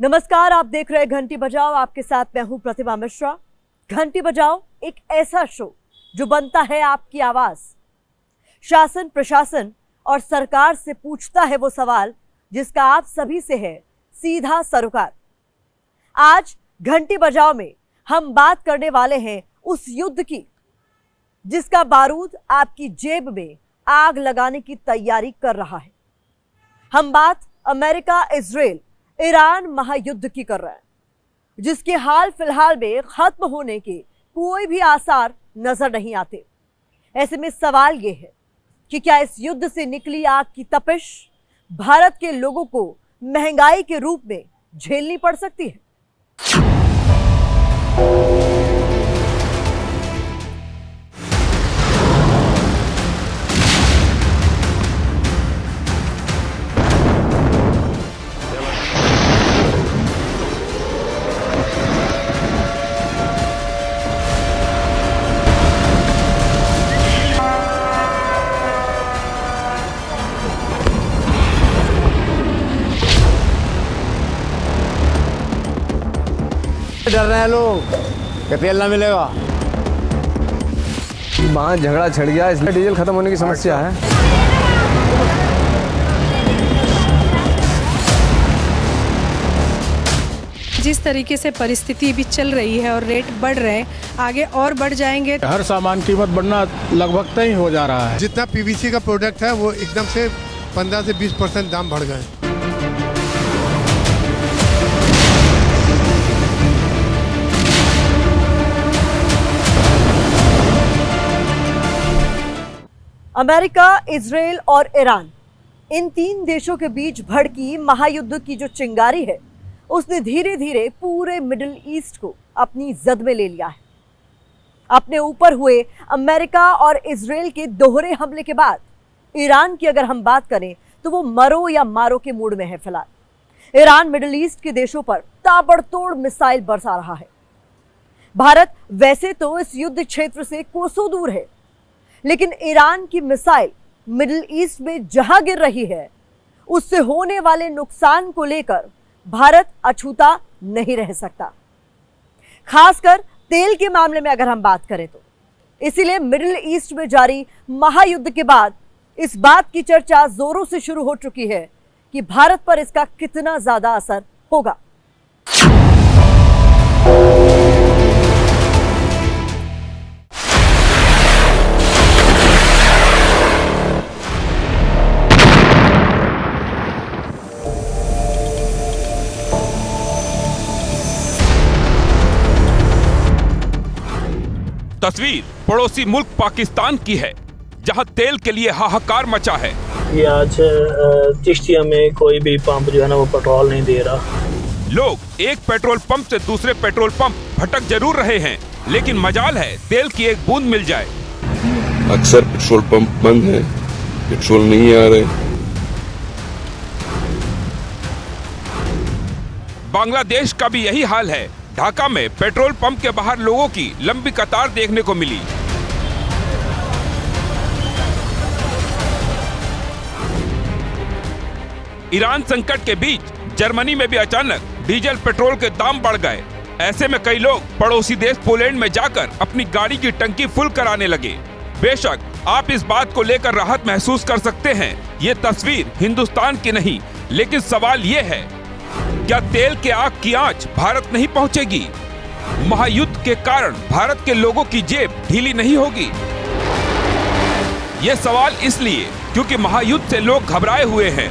नमस्कार, आप देख रहे हैं घंटी बजाओ। आपके साथ मैं हूं प्रतिभा मिश्रा। घंटी बजाओ एक ऐसा शो जो बनता है आपकी आवाज। शासन, प्रशासन और सरकार से पूछता है वो सवाल जिसका आप सभी से है सीधा सरोकार। आज घंटी बजाओ में हम बात करने वाले हैं उस युद्ध की जिसका बारूद आपकी जेब में आग लगाने की तैयारी कर रहा है। हम बात अमेरिका, इजराइल, ईरान महायुद्ध की कर रहे हैं, जिसके हाल फिलहाल में खत्म होने के कोई भी आसार नजर नहीं आते। ऐसे में सवाल यह है कि क्या इस युद्ध से निकली आग की तपिश भारत के लोगों को महंगाई के रूप में झेलनी पड़ सकती है? डर रहे हैं लोग कि तेल ना मिलेगा। वहाँ झगड़ा छिड़ गया, इसलिए डीजल खत्म होने की समस्या है। जिस तरीके से परिस्थिति भी चल रही है और रेट बढ़ रहे हैं, आगे और बढ़ जाएंगे। हर सामान कीमत बढ़ना लगभग तय हो जा रहा है। जितना पीवीसी का प्रोडक्ट है वो एकदम से 15 से 20% दाम बढ़ गए। अमेरिका, इजराइल और ईरान, इन तीन देशों के बीच भड़की महायुद्ध की जो चिंगारी है उसने धीरे धीरे पूरे मिडिल ईस्ट को अपनी जद में ले लिया है। अपने ऊपर हुए अमेरिका और इजराइल के दोहरे हमले के बाद ईरान की अगर हम बात करें तो वो मरो या मारो के मूड में है। फिलहाल ईरान मिडिल ईस्ट के देशों पर ताबड़तोड़ मिसाइल बरसा रहा है। भारत वैसे तो इस युद्ध क्षेत्र से कोसों दूर है, लेकिन ईरान की मिसाइल मिडिल ईस्ट में जहां गिर रही है उससे होने वाले नुकसान को लेकर भारत अछूता नहीं रह सकता। खासकर तेल के मामले में अगर हम बात करें तो इसीलिए मिडिल ईस्ट में जारी महायुद्ध के बाद इस बात की चर्चा जोरों से शुरू हो चुकी है कि भारत पर इसका कितना ज्यादा असर होगा। तस्वीर पड़ोसी मुल्क पाकिस्तान की है, जहां तेल के लिए हाहाकार मचा है। ये आज चिश्तिया में कोई भी पंप जो है ना वो पेट्रोल नहीं दे रहा। लोग एक पेट्रोल पंप से दूसरे पेट्रोल पंप भटक जरूर रहे हैं, लेकिन मजाल है तेल की एक बूंद मिल जाए। अक्सर पेट्रोल पंप बंद है, पेट्रोल नहीं आ रहे। बांग्लादेश का भी यही हाल है। ढाका में पेट्रोल पंप के बाहर लोगों की लंबी कतार देखने को मिली। ईरान संकट के बीच जर्मनी में भी अचानक डीजल पेट्रोल के दाम बढ़ गए। ऐसे में कई लोग पड़ोसी देश पोलैंड में जाकर अपनी गाड़ी की टंकी फुल कराने लगे। बेशक आप इस बात को लेकर राहत महसूस कर सकते हैं। ये तस्वीर हिंदुस्तान की नहीं, लेकिन सवाल ये है, क्या तेल के आग की आंच भारत नहीं पहुंचेगी? महायुद्ध के कारण भारत के लोगों की जेब ढीली नहीं होगी? यह सवाल इसलिए क्योंकि महायुद्ध से लोग घबराए हुए हैं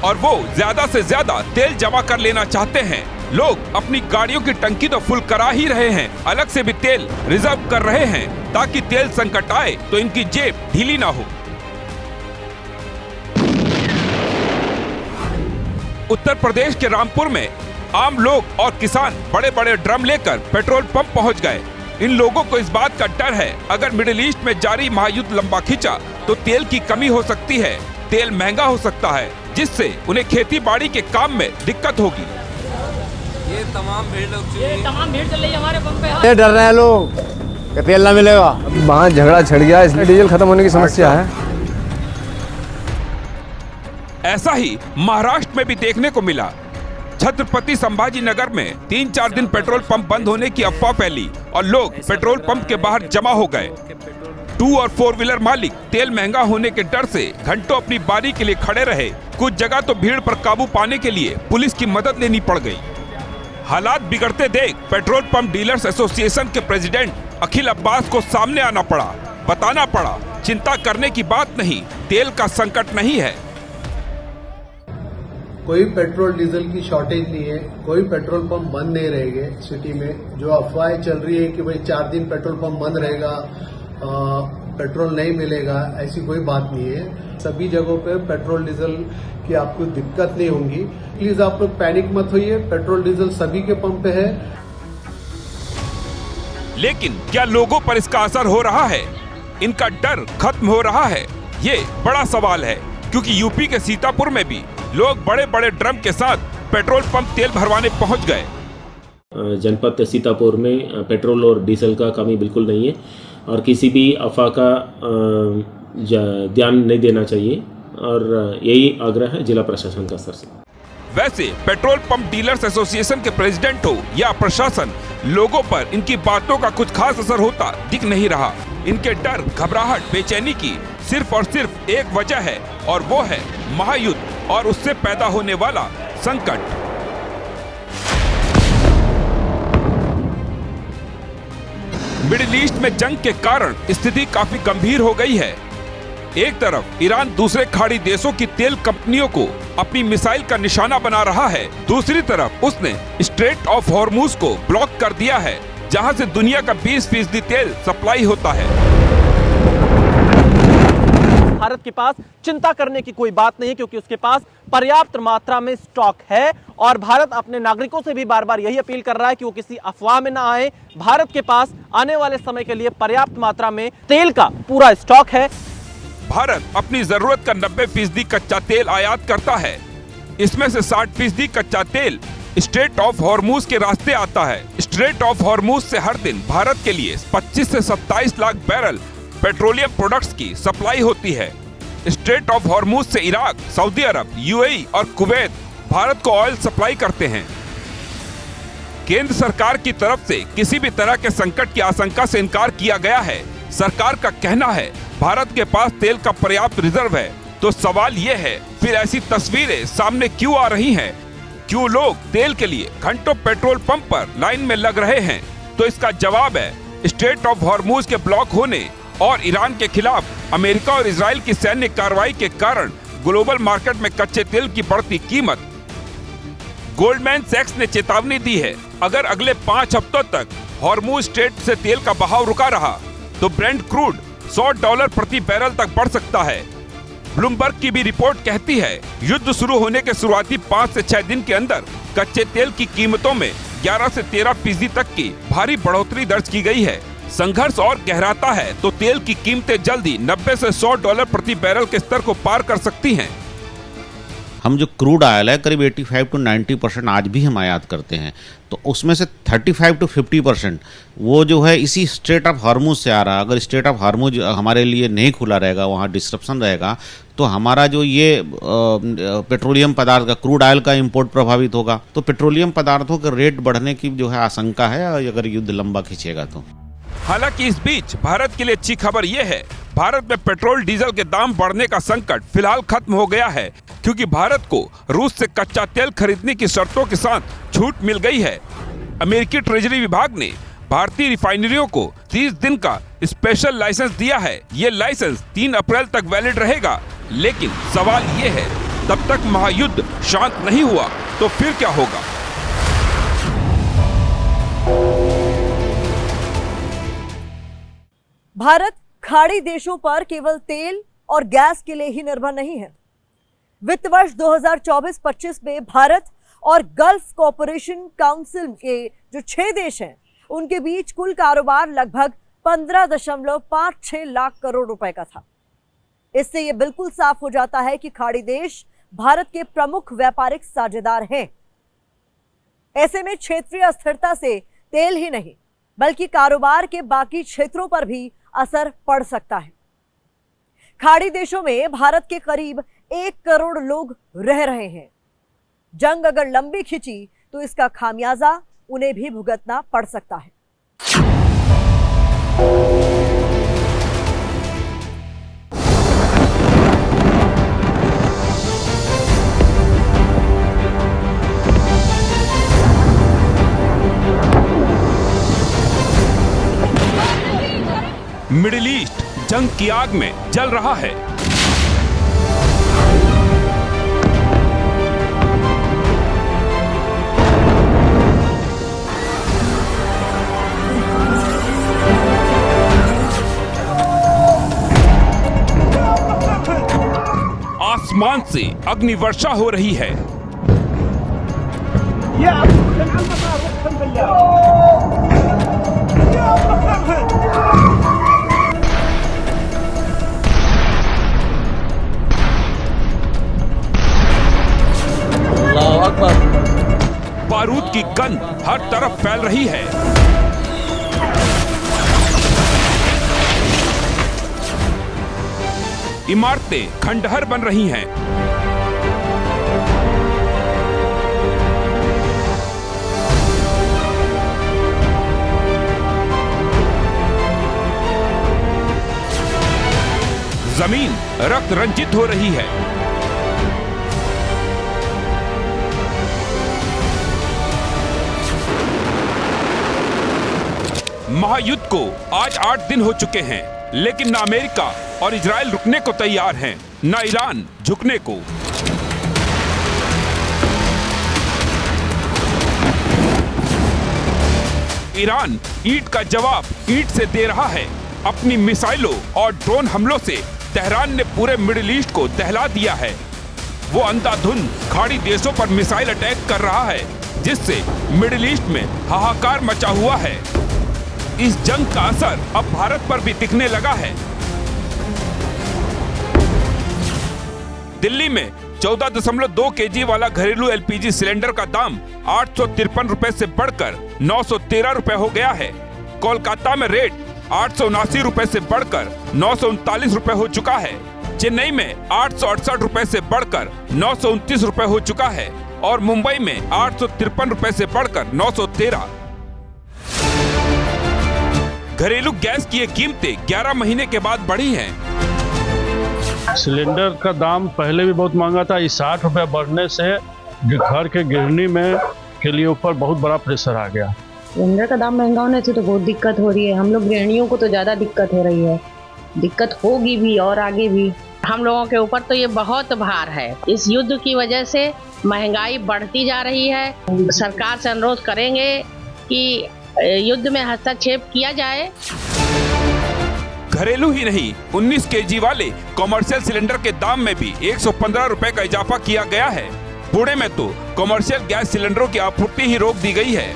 और वो ज्यादा से ज्यादा तेल जमा कर लेना चाहते हैं। लोग अपनी गाड़ियों की टंकी तो फुल करा ही रहे हैं, अलग से भी तेल रिजर्व कर रहे हैं ताकि तेल संकट आए तो इनकी जेब ढीली ना हो। उत्तर प्रदेश के रामपुर में आम लोग और किसान बड़े बड़े ड्रम लेकर पेट्रोल पंप पहुंच गए। इन लोगों को इस बात का डर है, अगर मिडिल ईस्ट में जारी महायुद्ध लंबा खींचा तो तेल की कमी हो सकती है, तेल महंगा हो सकता है, जिससे उन्हें खेती बाड़ी के काम में दिक्कत होगी। ये तमाम भीड़ चल रही है हमारे पंप पे। डर रहे हैं लोग कि तेल ना मिलेगा। वहाँ झगड़ा छिड़ गया, इसलिए डीजल खत्म होने की समस्या है। ऐसा ही महाराष्ट्र में भी देखने को मिला। छत्रपति संभाजी नगर में 3-4 दिन पेट्रोल पंप बंद होने की अफवाह फैली और लोग पेट्रोल पंप के बाहर जमा हो गए। 2 और 4 व्हीलर मालिक तेल महंगा होने के डर से घंटों अपनी बारी के लिए खड़े रहे। कुछ जगह तो भीड़ पर काबू पाने के लिए पुलिस की मदद लेनी पड़ गई। हालात बिगड़ते देख पेट्रोल पंप डीलर्स एसोसिएशन के प्रेसिडेंट अखिल अब्बास को सामने आना पड़ा, बताना पड़ा चिंता करने की बात नहीं, तेल का संकट नहीं है। कोई पेट्रोल डीजल की शॉर्टेज नहीं है, कोई पेट्रोल पंप बंद नहीं रहेंगे सिटी में। जो अफवाहें चल रही है कि भाई 4 दिन पेट्रोल पंप बंद रहेगा, पेट्रोल नहीं मिलेगा, ऐसी कोई बात नहीं है। सभी जगहों पे पेट्रोल डीजल की आपको दिक्कत नहीं होगी। प्लीज आप लोग पैनिक मत होइए, पेट्रोल डीजल सभी के पंप पे है। लेकिन क्या लोगों पर इसका असर हो रहा है? इनका डर खत्म हो रहा है? ये बड़ा सवाल है, क्योंकि यूपी के सीतापुर में भी लोग बड़े बड़े ड्रम के साथ पेट्रोल पंप तेल भरवाने पहुंच गए। जनपद सीतापुर में पेट्रोल और डीजल का कमी बिल्कुल नहीं है और किसी भी अफवाह का ध्यान नहीं देना चाहिए और यही आग्रह है जिला प्रशासन का स्तर से। वैसे पेट्रोल पंप डीलर्स एसोसिएशन के प्रेसिडेंट हो या प्रशासन, लोगों पर इनकी बातों का कुछ खास असर होता दिख नहीं रहा। इनके डर, घबराहट, बेचैनी की सिर्फ और सिर्फ एक वजह है और वो है महायुद्ध और उससे पैदा होने वाला संकट। मिडिल ईस्ट में जंग के कारण स्थिति काफी गंभीर हो गई है। एक तरफ ईरान दूसरे खाड़ी देशों की तेल कंपनियों को अपनी मिसाइल का निशाना बना रहा है, दूसरी तरफ उसने स्ट्रेट ऑफ हॉर्मुज को ब्लॉक कर दिया है, जहां से दुनिया का 20% तेल सप्लाई होता है। भारत के पास चिंता करने की कोई बात नहीं, क्योंकि उसके पास पर्याप्त मात्रा में स्टॉक है और भारत अपने नागरिकों से भी बार बार यही अपील कर रहा है कि वो किसी अफवाह में ना आए। भारत के पास आने वाले समय के लिए पर्याप्त मात्रा में तेल का पूरा स्टॉक है। भारत अपनी जरूरत का 90% कच्चा तेल आयात करता है। इसमें से 60% कच्चा तेल स्ट्रेट ऑफ हॉर्मुज के रास्ते आता है। स्ट्रेट ऑफ हॉर्मुज से हर दिन भारत के लिए 25 से 27 लाख बैरल पेट्रोलियम प्रोडक्ट्स की सप्लाई होती है। स्ट्रेट ऑफ हॉर्मुज से इराक, सऊदी अरब, यूएई और कुवैत भारत को ऑयल सप्लाई करते हैं। केंद्र सरकार की तरफ से किसी भी तरह के संकट की आशंका से इनकार किया गया है। सरकार का कहना है भारत के पास तेल का पर्याप्त रिजर्व है। तो सवाल ये है, फिर ऐसी तस्वीरें सामने क्यों आ रही हैं? क्यों लोग तेल के लिए घंटों पेट्रोल पंप पर लाइन में लग रहे हैं? तो इसका जवाब है स्ट्रेट ऑफ हॉर्मुज के ब्लॉक होने और ईरान के खिलाफ अमेरिका और इजराइल की सैन्य कार्रवाई के कारण ग्लोबल मार्केट में कच्चे तेल की बढ़ती कीमत। गोल्डमैन सैक्स ने चेतावनी दी है, अगर अगले 5 हफ्तों तक हॉर्मुज स्ट्रेट से तेल का बहाव रुका रहा तो ब्रेंट क्रूड $100 प्रति बैरल तक बढ़ सकता है। ब्लूमबर्ग की भी रिपोर्ट कहती है युद्ध शुरू होने के शुरुआती 5 से 6 दिन के अंदर कच्चे तेल की कीमतों में 11 से 13% तक की भारी बढ़ोतरी दर्ज की गई है। संघर्ष और गहराता है तो तेल की कीमतें जल्दी 90 से $100 प्रति बैरल के स्तर को पार कर सकती हैं। हम जो क्रूड ऑयल है करीब 85 to 90% आज भी हम आयात करते हैं, तो उसमें से 35 to 50% वो जो है इसी स्ट्रेट ऑफ हॉर्मुज से आ रहा है। अगर स्ट्रेट ऑफ हॉर्मुज हमारे लिए नहीं खुला रहेगा, वहाँ डिस्ट्रप्शन रहेगा, तो हमारा जो ये पेट्रोलियम पदार्थ का, क्रूड ऑयल का इंपोर्ट प्रभावित होगा। तो पेट्रोलियम पदार्थों के रेट बढ़ने की जो है आशंका है अगर युद्ध लंबा खींचेगा तो। हालांकि इस बीच भारत के लिए अच्छी खबर यह है, भारत में पेट्रोल डीजल के दाम बढ़ने का संकट फिलहाल खत्म हो गया है, क्योंकि भारत को रूस से कच्चा तेल खरीदने की शर्तों के साथ छूट मिल गई है। अमेरिकी ट्रेजरी विभाग ने भारतीय रिफाइनरियों को 30 दिन का स्पेशल लाइसेंस दिया है। ये लाइसेंस 3 अप्रैल तक वैलिड रहेगा। लेकिन सवाल ये है, तब तक महायुद्ध शांत नहीं हुआ तो फिर क्या होगा? भारत खाड़ी देशों पर केवल तेल और गैस के लिए ही निर्भर नहीं है। वित्त वर्ष 2024-25 में भारत और गल्फ कॉरपोरेशन काउंसिल के जो 6 देश हैं, उनके बीच कुल कारोबार लगभग 15.56 लाख करोड़ रुपए का था। इससे यह बिल्कुल साफ हो जाता है कि खाड़ी देश भारत के प्रमुख व्यापारिक साझेदार हैं। ऐसे में क्षेत्रीय अस्थिरता से तेल ही नहीं बल्कि कारोबार के बाकी क्षेत्रों पर भी असर पड़ सकता है। खाड़ी देशों में भारत के करीब 1 करोड़ लोग रह रहे हैं। जंग अगर लंबी खिंची तो इसका खामियाजा उन्हें भी भुगतना पड़ सकता है। मिडिल ईस्ट जंग की आग में जल रहा है। आसमान से अग्निवर्षा हो रही है। बारूद की गंध हर तरफ फैल रही है। इमारतें खंडहर बन रही हैं। जमीन रक्त रंजित हो रही है। महायुद्ध को आज 8 दिन हो चुके हैं, लेकिन न अमेरिका और इजराइल रुकने को तैयार हैं, न ईरान झुकने को। ईरान ईंट का जवाब ईंट से दे रहा है। अपनी मिसाइलों और ड्रोन हमलों से तेहरान ने पूरे मिडिल ईस्ट को दहला दिया है। वो अंधाधुंध खाड़ी देशों पर मिसाइल अटैक कर रहा है, जिससे मिडिल ईस्ट में हाहाकार मचा हुआ है। इस जंग का असर अब भारत पर भी दिखने लगा है। दिल्ली में 14.2 केजी वाला घरेलू एलपीजी सिलेंडर का दाम 853 रुपए से बढ़कर 913 रुपए हो गया है। कोलकाता में रेट 879 रुपए से बढ़कर 939 रुपए हो चुका है। चेन्नई में 868 रुपए से बढ़कर 929 रुपए हो चुका है और मुंबई में 853 रुपए से बढ़कर 913। घरेलू गैस की ये कीमतें 11 महीने के बाद बढ़ी हैं। सिलेंडर का दाम पहले भी बहुत महंगा था। इस 60 रुपये बढ़ने से घर के गृहिणी में के लिए ऊपर बहुत बड़ा प्रेशर आ गया। सिलेंडर का दाम महंगा होने से तो बहुत दिक्कत हो रही है। हम लोग गृहिणियों को तो ज़्यादा दिक्कत हो रही है, दिक्कत होगी भी और आगे भी। हम लोगों के ऊपर तो ये बहुत भार है। इस युद्ध की वजह से महंगाई बढ़ती जा रही है। सरकार से अनुरोध करेंगे कि युद्ध में हस्तक्षेप किया जाए। घरेलू ही नहीं, 19 केजी वाले कॉमर्शियल सिलेंडर के दाम में भी 115 रुपए का इजाफा किया गया है। पुणे में तो कॉमर्शियल गैस सिलेंडरों की आपूर्ति ही रोक दी गई है।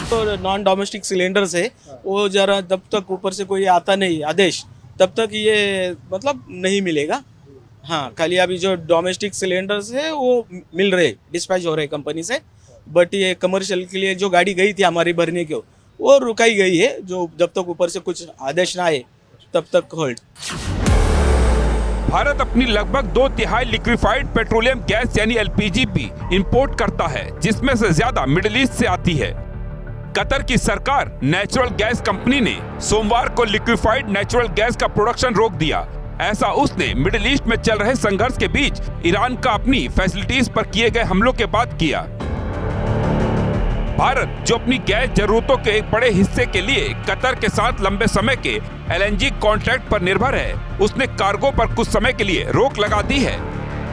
तो नॉन डोमेस्टिक सिलेंडर से वो जरा जब तक ऊपर से कोई आता नहीं आदेश, तब तक ये मतलब नहीं मिलेगा। हाँ, खाली अभी जो डोमेस्टिक सिलेंडर्स है वो मिल रहे, डिस्पैच हो रहे कंपनी से। बट ये कमर्शियल के लिए जो गाड़ी गई थी हमारी भरने की, वो रुकाई गई है। जो जब तक ऊपर से कुछ आदेश ना आए तब तक होल्ड। भारत अपनी लगभग 2/3 लिक्विफाइड पेट्रोलियम गैस यानी एलपीजी भी इंपोर्ट करता है, जिसमें से ज्यादा मिडिल ईस्ट से आती है। कतर की सरकार नेचुरल गैस कंपनी ने सोमवार को लिक्विफाइड नेचुरल गैस का प्रोडक्शन रोक दिया। ऐसा उसने मिडिल ईस्ट में चल रहे संघर्ष के बीच ईरान का अपनी फैसिलिटीज पर किए गए हमलों के बाद किया। भारत जो अपनी गैस जरूरतों के एक बड़े हिस्से के लिए कतर के साथ लंबे समय के एलएनजी कॉन्ट्रैक्ट पर निर्भर है, उसने कार्गो पर कुछ समय के लिए रोक लगा दी है,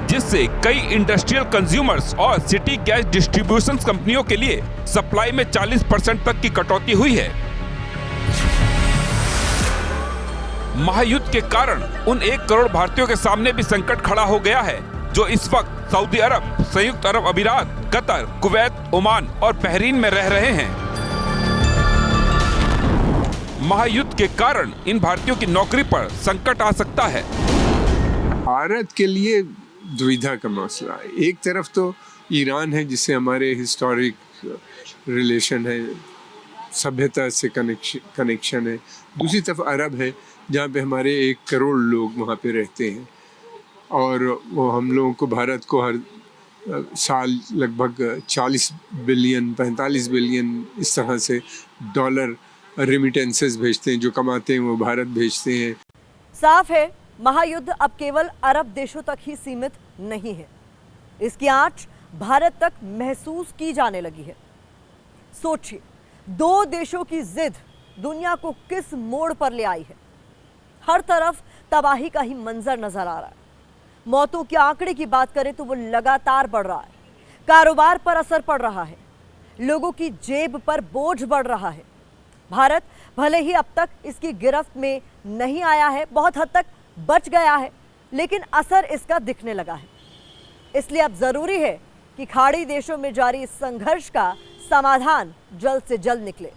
जिससे कई इंडस्ट्रियल कंज्यूमर्स और सिटी गैस डिस्ट्रीब्यूशन कंपनियों के लिए सप्लाई में 40% तक की कटौती हुई है। महायुद्ध के कारण उन 1 करोड़ भारतीयों के सामने भी संकट खड़ा हो गया है, जो इस वक्त सऊदी अरब, संयुक्त अरब अमीरात, कतर, कुवैत, ओमान और बहरीन में रह रहे हैं। महायुद्ध के कारण इन भारतीयों की नौकरी पर संकट आ सकता है। भारत के लिए दुविधा का मसला है। एक तरफ तो ईरान है, जिससे हमारे हिस्टोरिक रिलेशन है, सभ्यता से कनेक्शन है। दूसरी तरफ अरब है, जहाँ पे हमारे 1 करोड़ लोग वहाँ पे रहते हैं और वो हम लोगों को, भारत को हर साल लगभग 40 बिलियन 45 बिलियन इस तरह से डॉलर रेमिटेंसेस भेजते हैं, जो कमाते हैं वो भारत भेजते हैं। साफ है, महायुद्ध अब केवल अरब देशों तक ही सीमित नहीं है, इसकी आंच भारत तक महसूस की जाने लगी है। सोचिए, दो देशों की जिद दुनिया को किस मोड़ पर ले आई है। हर तरफ तबाही का ही मंजर नजर आ रहा है। मौतों के आंकड़े की बात करें तो वो लगातार बढ़ रहा है। कारोबार पर असर पड़ रहा है, लोगों की जेब पर बोझ बढ़ रहा है। भारत भले ही अब तक इसकी गिरफ्त में नहीं आया है, बहुत हद तक बच गया है, लेकिन असर इसका दिखने लगा है। इसलिए अब जरूरी है कि खाड़ी देशों में जारी इस संघर्ष का समाधान जल्द से जल्द निकले।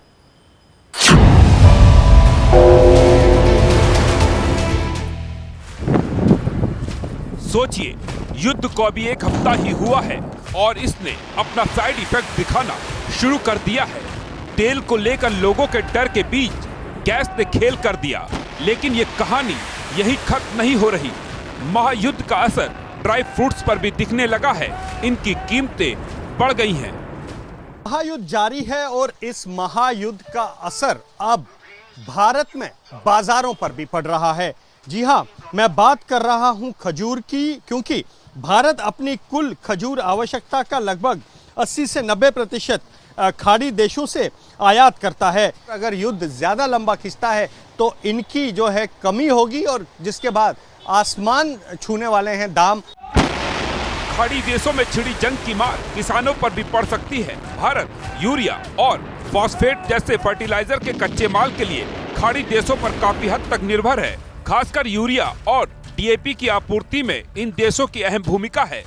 सोचिए, युद्ध को अभी एक हफ्ता ही हुआ है और इसने अपना साइड इफेक्ट दिखाना शुरू कर दिया है। तेल को लेकर लोगों के डर के बीच गैस ने खेल कर दिया, लेकिन ये कहानी यही खत्म नहीं हो रही। महायुद्ध का असर ड्राई फ्रूट्स पर भी दिखने लगा है, इनकी कीमतें बढ़ गई हैं। महायुद्ध जारी है और इस महायुद्ध का असर अब भारत में बाजारों पर भी पड़ रहा है। जी हां, मैं बात कर रहा हूं खजूर की, क्योंकि भारत अपनी कुल खजूर आवश्यकता का लगभग 80 से 90% खाड़ी देशों से आयात करता है। अगर युद्ध ज्यादा लंबा खिंचता है तो इनकी जो है कमी होगी और जिसके बाद आसमान छूने वाले हैं दाम। खाड़ी देशों में छिड़ी जंग की मार किसानों पर भी पड़ सकती है। भारत यूरिया और फॉस्फेट जैसे फर्टिलाइजर के कच्चे माल के लिए खाड़ी देशों पर काफी हद तक निर्भर है। खासकर यूरिया और डीएपी की आपूर्ति में इन देशों की अहम भूमिका है।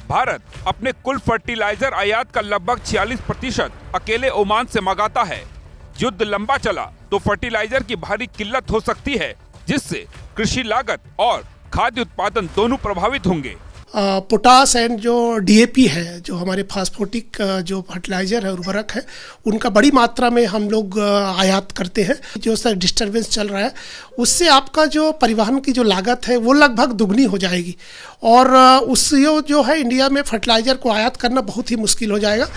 भारत अपने कुल फर्टिलाइजर आयात का लगभग 46% अकेले ओमान से मंगाता है। युद्ध लंबा चला तो फर्टिलाइजर की भारी किल्लत हो सकती है, जिससे कृषि लागत और खाद्य उत्पादन दोनों प्रभावित होंगे। पोटास एंड जो डीएपी है, जो हमारे फास्फोटिक जो फर्टिलाइजर है, उर्वरक है, उनका बड़ी मात्रा में हम लोग आयात करते हैं। जो सर डिस्टर्बेंस चल रहा है उससे आपका जो परिवहन की जो लागत है वो लगभग दुगनी हो जाएगी और उससे जो है इंडिया में फर्टिलाइजर को आयात करना बहुत ही मुश्किल हो जाएगा।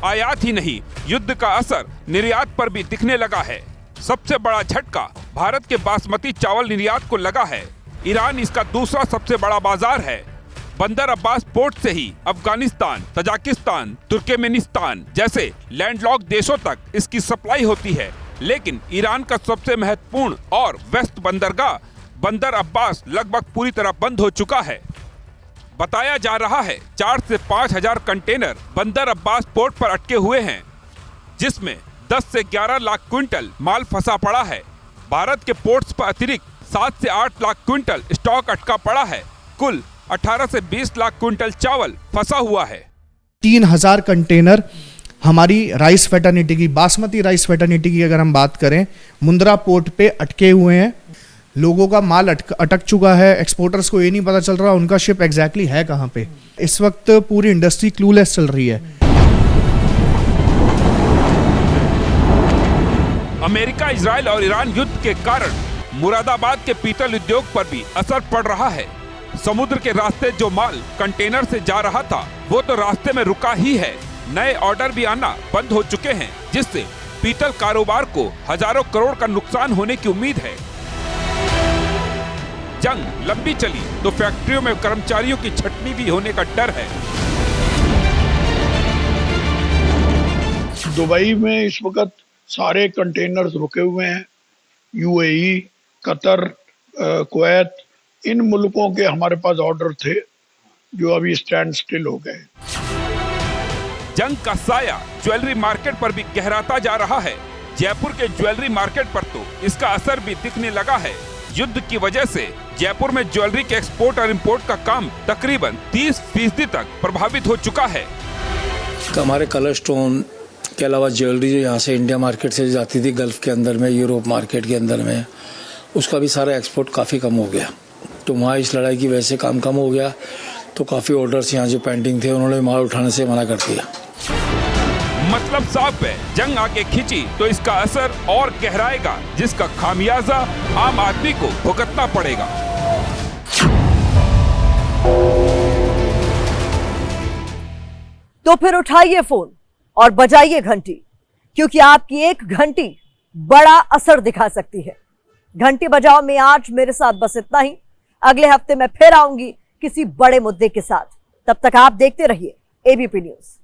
आयात ही नहीं, युद्ध का असर निर्यात पर भी दिखने लगा है। सबसे बड़ा झटका भारत के बासमती चावल निर्यात को लगा है। ईरान इसका दूसरा सबसे बड़ा बाजार है। बंदर अब्बास पोर्ट से ही अफगानिस्तान, तजाकिस्तान, तुर्कमेनिस्तान जैसे लैंडलॉक्ड देशों तक इसकी सप्लाई होती है। लेकिन ईरान का सबसे महत्वपूर्ण और व्यस्त बंदरगाह बंदर अब्बास लगभग पूरी तरह बंद हो चुका है। बताया जा रहा है 4 से 5 हजार कंटेनर बंदर अब्बास पोर्ट पर अटके हुए हैं, जिसमें 10 से 11 लाख क्विंटल माल फंसा पड़ा है। भारत के पोर्ट्स पर अतिरिक्त 7 से 8 लाख क्विंटल स्टॉक अटका पड़ा है। कुल 18 से 20 लाख क्विंटल चावल फंसा हुआ है। 3000 कंटेनर हमारी राइस फैटर्निटी की, बासमती राइस फैटर्निटी की अगर हम बात करें, मुंद्रा पोर्ट पे अटके हुए हैं। लोगों का माल अटक चुका है। एक्सपोर्टर्स को ये नहीं पता चल रहा उनका शिप एग्जैक्टली है कहाँ पे। इस वक्त पूरी इंडस्ट्री क्लूलेस चल रही है। अमेरिका, इजराइल और ईरान युद्ध के कारण मुरादाबाद के पीतल उद्योग पर भी असर पड़ रहा है। समुद्र के रास्ते जो माल कंटेनर से जा रहा था वो तो रास्ते में रुका ही है। नए ऑर्डर भी आना बंद हो चुके हैं, जिससे पीतल कारोबार को हजारों करोड़ का नुकसान होने की उम्मीद है। जंग लंबी चली तो फैक्ट्रियों में कर्मचारियों की छटनी भी होने का डर है। दुबई में इस वक्त सारे कंटेनर्स रुके हुए हैं। यूएई, कतर, कुवैत, इन मुल्कों के हमारे पास ऑर्डर थे जो अभी स्टैंड स्टिल हो गए। जंग का साया ज्वेलरी मार्केट पर भी गहराता जा रहा है। जयपुर के ज्वेलरी मार्केट पर तो इसका असर भी दिखने लगा है। युद्ध की वजह से जयपुर में ज्वेलरी के एक्सपोर्ट और इंपोर्ट का काम तकरीबन 30% तक प्रभावित हो चुका है। हमारे कलर स्टोन के अलावा ज्वेलरी जो यहाँ से इंडिया मार्केट से जाती थी गल्फ के अंदर में, यूरोप मार्केट के अंदर में, उसका भी सारा एक्सपोर्ट काफ़ी कम हो गया। तो वहाँ इस लड़ाई की वजह से काम कम हो गया, तो काफ़ी ऑर्डर्स यहाँ जो पेंडिंग थे उन्होंने माल उठाने से मना कर दिया। मतलब साफ है, जंग आगे खिंची तो इसका असर और गहराएगा, जिसका खामियाजा आम आदमी को भुगतना पड़ेगा। तो फिर उठाइए फोन और बजाइए घंटी, क्योंकि आपकी एक घंटी बड़ा असर दिखा सकती है। घंटी बजाओ में आज मेरे साथ बस इतना ही। अगले हफ्ते मैं फिर आऊंगी किसी बड़े मुद्दे के साथ। तब तक आप देखते रहिए एबीपी न्यूज।